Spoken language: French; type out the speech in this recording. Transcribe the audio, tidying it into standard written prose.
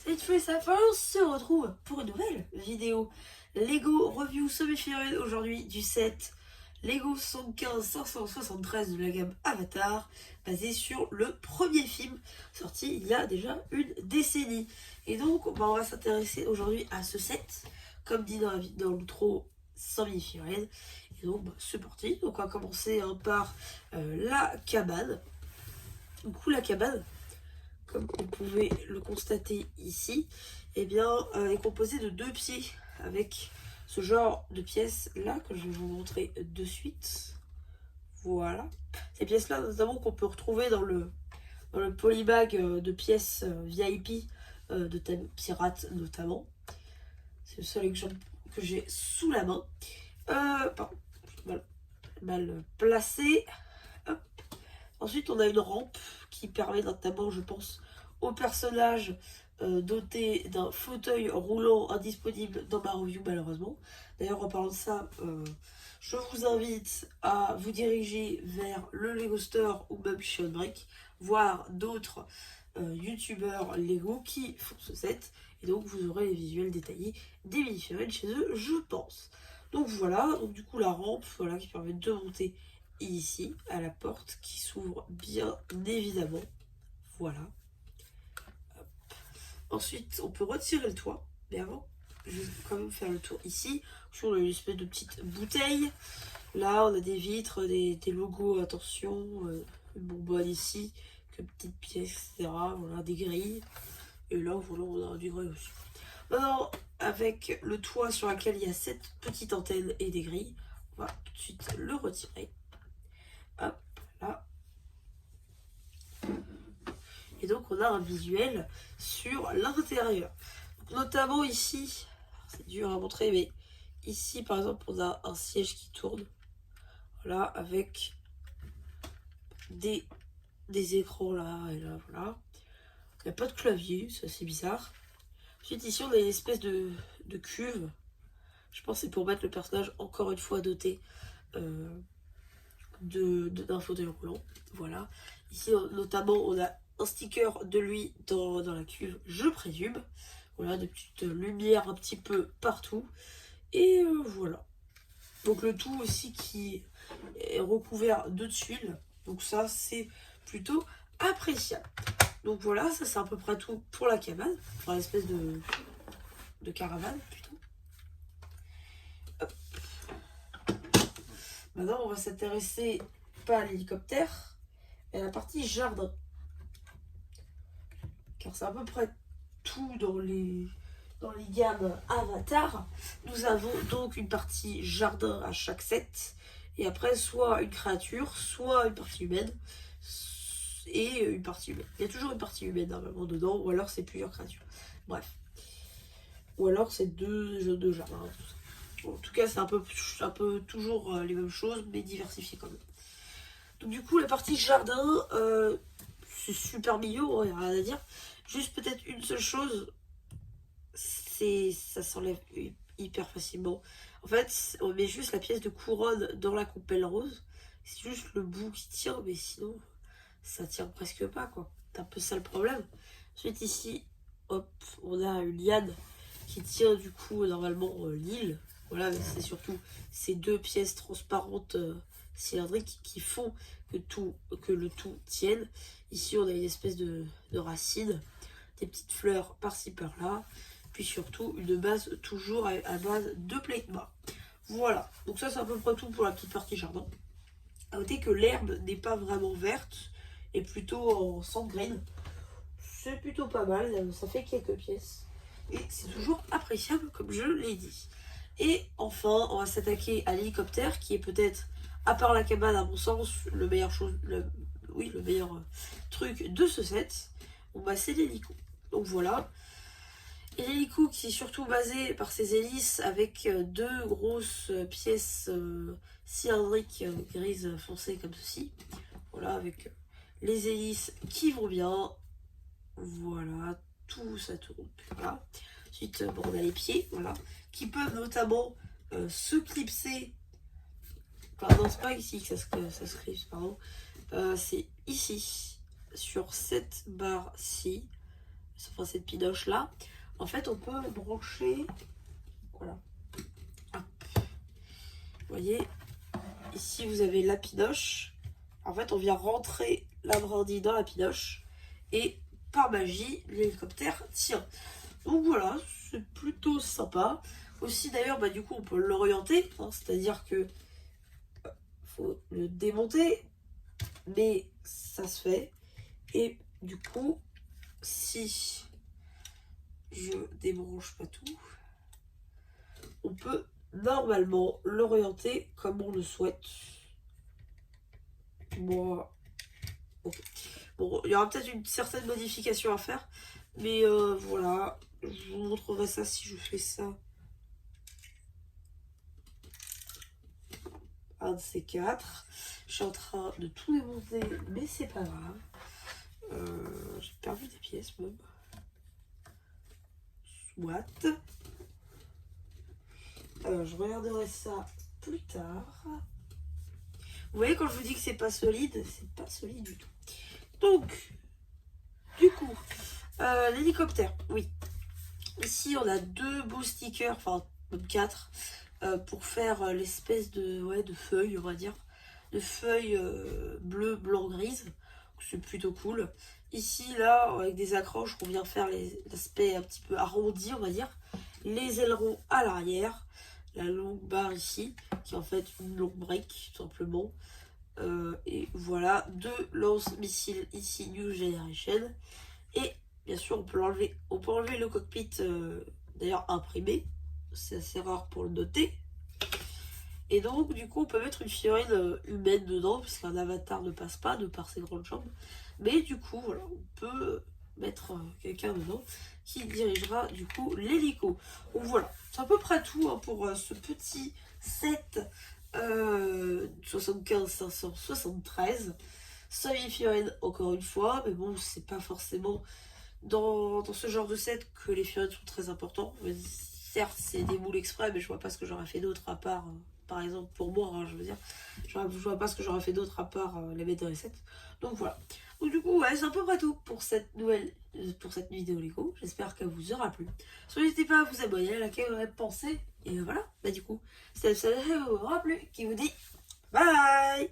Salut tout le monde, on se retrouve pour une nouvelle vidéo Lego Review semi-finale aujourd'hui du set Lego 75-573 de la gamme Avatar, basé sur le premier film sorti il y a déjà une décennie. Et donc on va s'intéresser aujourd'hui à ce set, comme dit dans l'outro semi-finale. Et donc c'est parti, donc on va commencer par la cabane. Du coup la cabane, comme vous pouvez le constater ici, eh bien, est composé de deux pieds avec ce genre de pièces là que je vais vous montrer de suite. Voilà. Ces pièces là notamment qu'on peut retrouver dans le polybag de pièces VIP de thème pirate notamment. C'est le seul exemple que j'ai sous la main. Pardon, mal placé. Hop. Ensuite, on a une rampe qui permet notamment, je pense, au personnage doté d'un fauteuil roulant indisponible dans ma review malheureusement. D'ailleurs, en parlant de ça, je vous invite à vous diriger vers le Lego Store ou même chez Unbreak, voir d'autres youtubeurs Lego qui font ce set. Et donc, vous aurez les visuels détaillés des mini-figurines chez eux, je pense. Donc voilà, donc du coup la rampe voilà, qui permet de monter ici à la porte qui s'ouvre bien évidemment. Voilà. Hop. Ensuite, on peut retirer le toit. Mais avant, je vais quand même faire le tour ici. On a une espèce de petite bouteille. Là, on a des vitres, des logos, attention, une bonbonne ici, quelques petites pièces, etc. Voilà, des grilles. Et là, voilà, on a des grilles aussi. Maintenant, avec le toit sur lequel il y a cette petite antenne et des grilles, on va tout de suite le retirer. Hop, là. Et donc on a un visuel sur l'intérieur. Notamment ici, c'est dur à montrer, mais ici par exemple on a un siège qui tourne. Voilà, avec des écrans là et là, voilà. Il n'y a pas de clavier, c'est assez bizarre. Ensuite ici on a une espèce de cuve. Je pense que c'est pour mettre le personnage encore une fois doté d'un fauteuil roulant. Voilà. Ici notamment on a un sticker de lui dans la cuve, je présume. Voilà, des petites lumières un petit peu partout. Et voilà. Donc le tout aussi qui est recouvert de tuiles. Donc ça, c'est plutôt appréciable. Donc voilà, ça c'est à peu près tout pour la cabane. Enfin, l'espèce de caravane plutôt. Hop. Maintenant, on va s'intéresser pas à l'hélicoptère, mais à la partie jardin. Car c'est à peu près tout dans les gammes Avatar. Nous avons donc une partie jardin à chaque set. Et après, soit une créature, soit une partie humaine. Et une partie humaine. Il y a toujours une partie humaine normalement dedans, ou alors c'est plusieurs créatures. Bref. Ou alors c'est deux jardins. En tout cas, c'est un peu toujours les mêmes choses, mais diversifié quand même. Donc du coup, la partie jardin, c'est super mignon, il n'y a rien à dire. Juste peut-être une seule chose, ça s'enlève hyper facilement. En fait, on met juste la pièce de couronne dans la coupelle rose. C'est juste le bout qui tient, mais sinon, ça tient presque pas, quoi. C'est un peu ça le problème. Ensuite, ici, hop, on a une liane qui tient du coup normalement l'île. Voilà, c'est surtout ces deux pièces transparentes cylindriques qui font que le tout tienne. Ici, on a une espèce de racine, des petites fleurs par-ci par-là. Puis surtout une base toujours à base de plasma. Voilà, donc ça c'est à peu près tout pour la petite partie jardin. A noter que l'herbe n'est pas vraiment verte et plutôt en sand green. C'est plutôt pas mal, ça fait quelques pièces. Et c'est toujours appréciable comme je l'ai dit. Et enfin, on va s'attaquer à l'hélicoptère qui est peut-être, à part la cabane à mon sens, le meilleur truc de ce set. Bon bah c'est l'hélico. Donc voilà. Et l'hélico qui est surtout basé par ses hélices avec deux grosses pièces cylindriques grises foncées comme ceci. Voilà, avec les hélices qui vont bien. Voilà, tout ça tourne. Voilà. Ensuite, bon, on a les pieds, voilà, qui peuvent notamment se clipser. Pardon, c'est pas ici que ça se clipse, pardon. C'est ici, sur cette barre-ci. enfin cette pinoche là, en fait on peut brancher, voilà, hop. Vous voyez, ici vous avez la pinoche, en fait on vient rentrer la brindille dans la pinoche, et par magie, l'hélicoptère tient. Donc voilà, c'est plutôt sympa. Aussi d'ailleurs, bah, du coup on peut l'orienter, hein, c'est-à-dire que faut le démonter, mais ça se fait. Et du coup, si je débranche pas tout, on peut normalement l'orienter comme on le souhaite. Moi, okay. Bon, il y aura peut-être une certaine modification à faire, mais voilà, je vous montrerai ça si je fais ça. Un de ces quatre. Je suis en train de tout démonter, mais c'est pas grave. J'ai perdu des pièces même. Soit. Je regarderai ça plus tard. Vous voyez, quand je vous dis que c'est pas solide du tout. Donc, du coup, l'hélicoptère, oui. Ici, on a deux beaux stickers, enfin, même quatre, pour faire l'espèce de, ouais, de feuilles, on va dire. De feuilles bleues, blanc, grises. C'est plutôt cool. Ici, là, avec des accroches, on vient faire l'aspect un petit peu arrondi, on va dire. Les ailerons à l'arrière. La longue barre ici, qui est en fait une longue brique, tout simplement. Et voilà, deux lance-missiles ici, New Generation. Et bien sûr, on peut enlever le cockpit, d'ailleurs imprimé. C'est assez rare pour le noter. Et donc, du coup, on peut mettre une figurine humaine dedans, parce qu'un avatar ne passe pas de par ses grandes jambes. Mais du coup, voilà, on peut mettre quelqu'un dedans qui dirigera du coup l'hélico. Donc voilà, c'est à peu près tout hein, pour ce petit set 75-573. Semi-figurines encore une fois, mais bon, c'est pas forcément dans ce genre de set que les figurines sont très importants. Certes, c'est des moules exprès, mais je vois pas ce que j'aurais fait d'autre à part, par exemple, pour moi, hein, je veux dire, je vois pas ce que j'aurais fait d'autre à part les mettre dans les sets. Donc voilà. Donc du coup, ouais, c'est à peu près tout pour cette vidéo Lego. J'espère qu'elle vous aura plu. N'hésitez pas à vous abonner, à laquelle vous aurez pensé. Et voilà, bah du coup, c'est le seul qui vous aura plu, qui vous dit bye.